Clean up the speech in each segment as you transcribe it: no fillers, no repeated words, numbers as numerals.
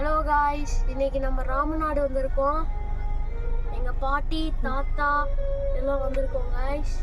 Hello guys, இன்னைக்கு நம்ம ராமநாடு வந்திருக்கோம். எங்க பாட்டி தாத்தா எல்லாம் வந்திருக்கோம் காய்ஸ்.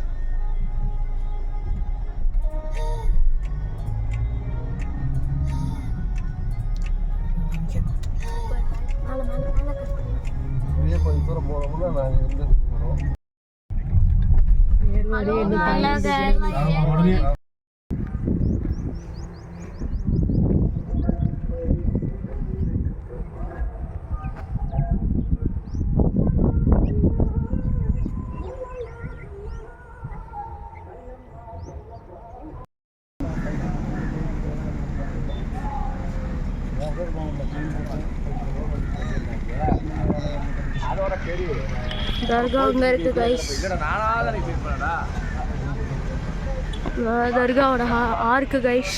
தர்கா அங்க இருக்கு கைஸ். தர்காவோட ஆர்க்கு கைஸ்.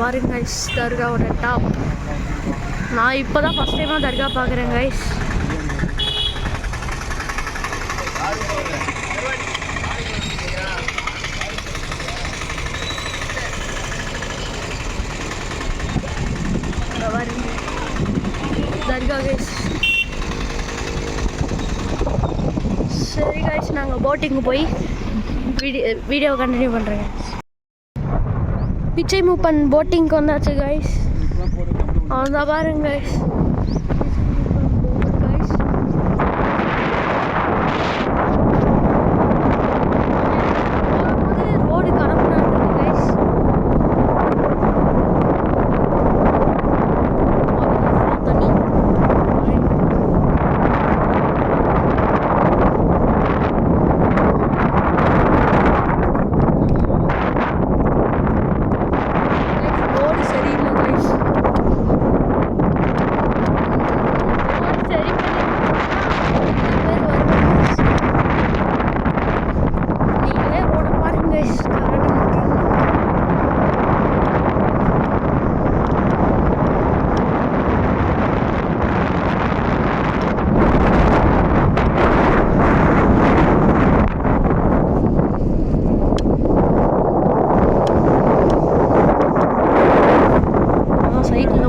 பாருங்க கைஸ், தர்காவோட டாப். நான் இப்போதான் ஃபர்ஸ்ட் டைமா தர்கா பார்க்குறேன் கைஸ். தர்கா கைஸ். சரி கைஸ், நாங்கள் போட்டிங்கு போய் வீடியோ கண்டினியூ பண்ணுறேங்க. பிச்சை மூப்பன் போட்டிங்க்கு வந்தாச்சு கைஸ். அவன் பாருங்க கைஸ்.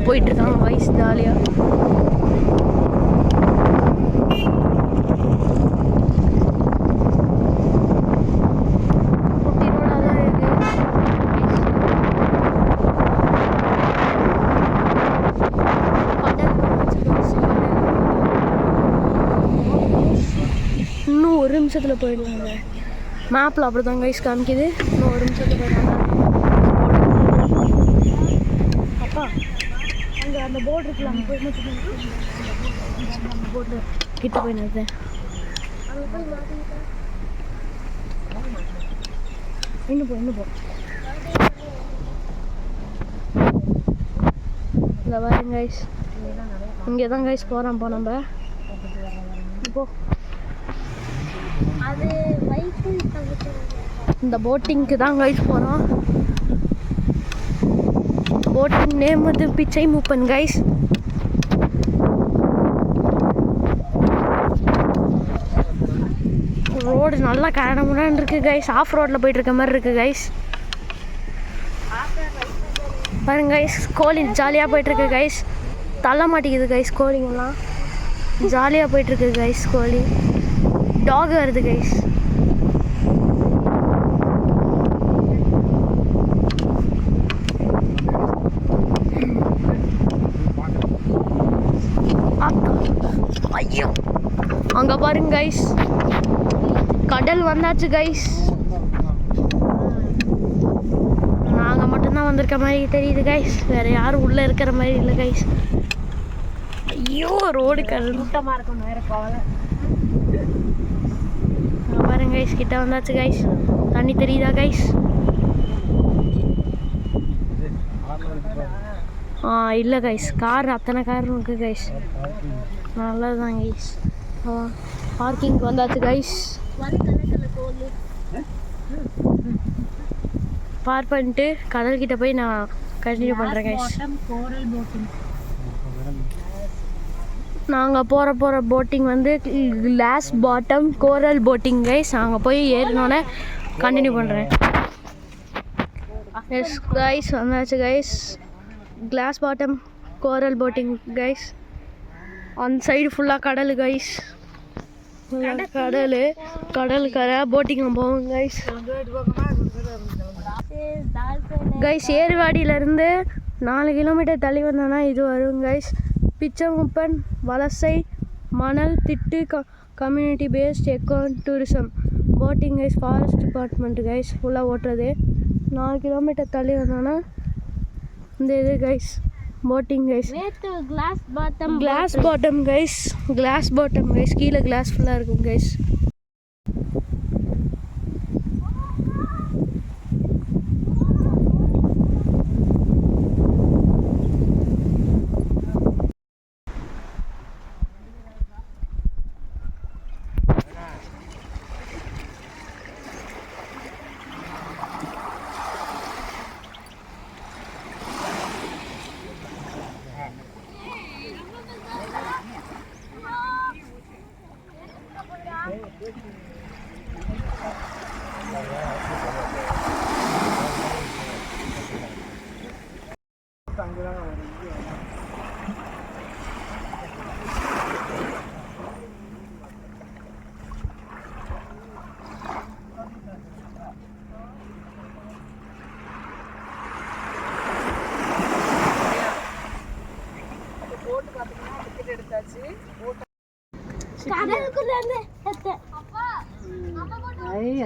போயிட்டு இருக்காங்க வயசு ஜாலியா. குட்டி ரோடா தான் இருக்கு. இன்னும் ஒரு நிமிஷத்துல போயிடுவாங்க. மேப்ல அப்படிதான் கைஸ் காமிக்குது. இன்னும் ஒரு நிமிஷத்துல போயிடுவாங்க. அப்பா அந்த போர்டு இருக்குல்ல, அங்கே போய் போர்டு கிட்ட போய் நிறுத்தேன். இன்னும் போ இந்த பாருங்க கைஸ், இங்கே தான் கைஸ் போகிறோம். நம்ம இப்போ அது இந்த போட்டிங்க்கு தான் கைஸ் போகிறோம். போட்டிங் நேம் வந்து பிச்சை மூப்பன் கைஸ். ரோடு நல்லா கரடமுடான்னு இருக்கு கைஸ். ஆஃப் ரோட்ல போயிட்டு இருக்க மாதிரி இருக்கு கைஸ். பாருங்க கைஸ், கோழி ஜாலியாக போயிட்டு இருக்கு கைஸ். தள்ள மாட்டேங்குது கைஸ். கோழிங்கெல்லாம் ஜாலியாக போயிட்டு இருக்கு கைஸ். கோழி டாக் வருது கைஸ். ஐயோ, அங்க பாருங்க கைஸ், கடல் வந்தாச்சு கைஸ். நாங்க மட்டும்தான் வந்திருக்க மாதிரி தெரியுது கைஸ். வேற யாரும் உள்ள இருக்கிற மாதிரி இல்லை கைஸ். ஐயோ, ரோடு கருட்டமா இருக்கும். வேற கவலை. பாருங்க கைஸ், கிட்ட வந்தாச்சு கைஸ். தண்ணி தெரியுதா கைஸ்? இல்லை கைஸ், கார் அத்தனை காரும் இருக்கு கைஸ். நல்லதுதான் கைஸ். பார்க்கிங்க்கு வந்தாச்சு கைஸ். பார்க் பண்ணிட்டு கடல்கிட்ட போய் நான் கண்டினியூ பண்ணுறேன் கைஸ். நாங்கள் போகிற போட்டிங் வந்து கிளாஸ் பாட்டம் கோரல் போட்டிங் கைஸ். அங்கே போய் ஏறினோன்னே கண்டினியூ பண்ணுறேன். எஸ் கைஸ், வந்தாச்சு கைஸ். கிளாஸ் பாட்டம் கோரல் போட்டிங் கைஸ். அந்த சைடு ஃபுல்லாக கடல் கைஸ். கடல் கரை போட்டிங் போவோம் கைஸ். கைஸ் ஏர்வாடியிலேருந்து 4 கிலோமீட்டர் தள்ளி வந்தோன்னா இது வரும் கைஸ். பிச்சமுப்பன் வலசை மணல் திட்டு community based eco tourism boating guys. Forest department guys ஃபுல்லாக ஓட்டுறது. 4 கிலோமீட்டர் தள்ளி வந்தோன்னா இந்த இது guys boating guys. Glass bottom guys. கீழே கிளாஸ் ஃபுல்லாக இருக்கும் கைஸ்.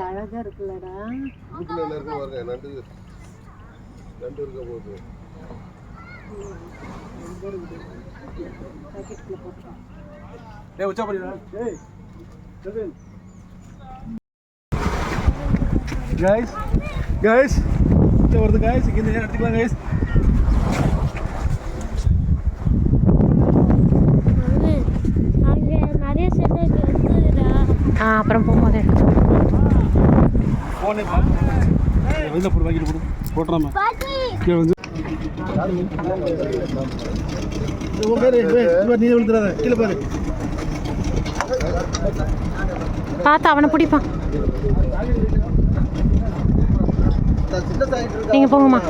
அழகா இருக்குல்லடா. கைஸ் வருது கைஸ். இங்கே எடுத்துக்கலாம் கைஸ். அப்புறம் போகும்போது ஃபோனே வெளியில் போட்டு வாங்கிட்டு போடு போட்டுறாமா கீழே வந்து நீ விழுந்துடாத கீழே பாரு. பார்த்து அவனை பிடிப்பான். நீங்கள் போங்கம்மா.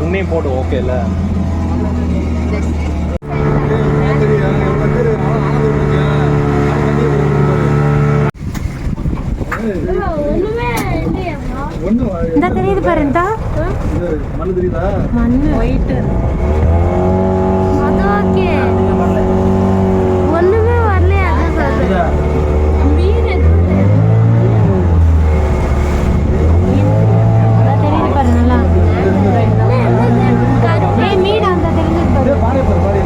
உன்னையும் போட்டு ஓகே இல்லை. இந்த தெரியுது பாரு. இந்த மண்ணு தெரியுதா? மண்ணு ஒயிட்டு. அது ஓகே. ஒண்ணுமே வரலையா? மீன் தெரியுது பாரு நல்லா. மீன் அந்த தெரியுது பாரு.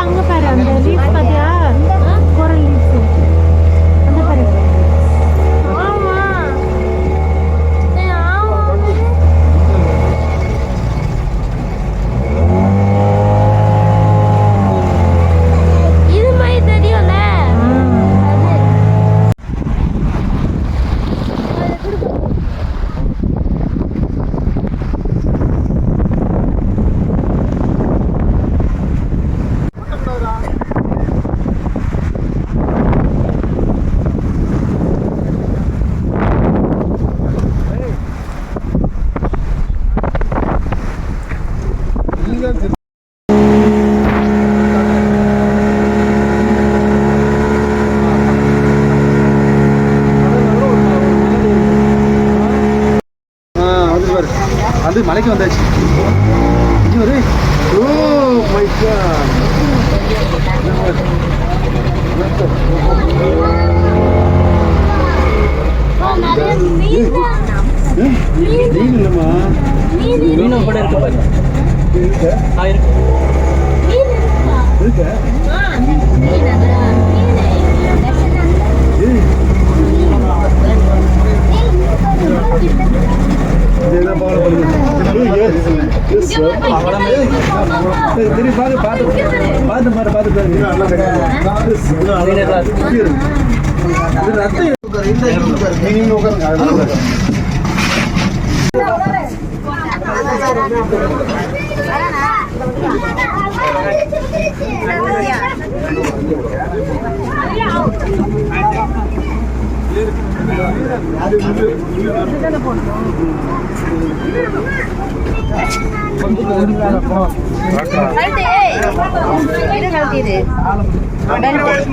அங்க பாரு அந்த லீஃப் பாத்தியா? கோரல் லீஃப். அந்த பாரு. அது மலைக்கு வந்தாச்சு. Oh my God. மீன் இல்லைம்மா. மீன் கூட இருக்கு பாரு. திரும்பி பாரு பார்த்து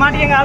மாட்டிங்க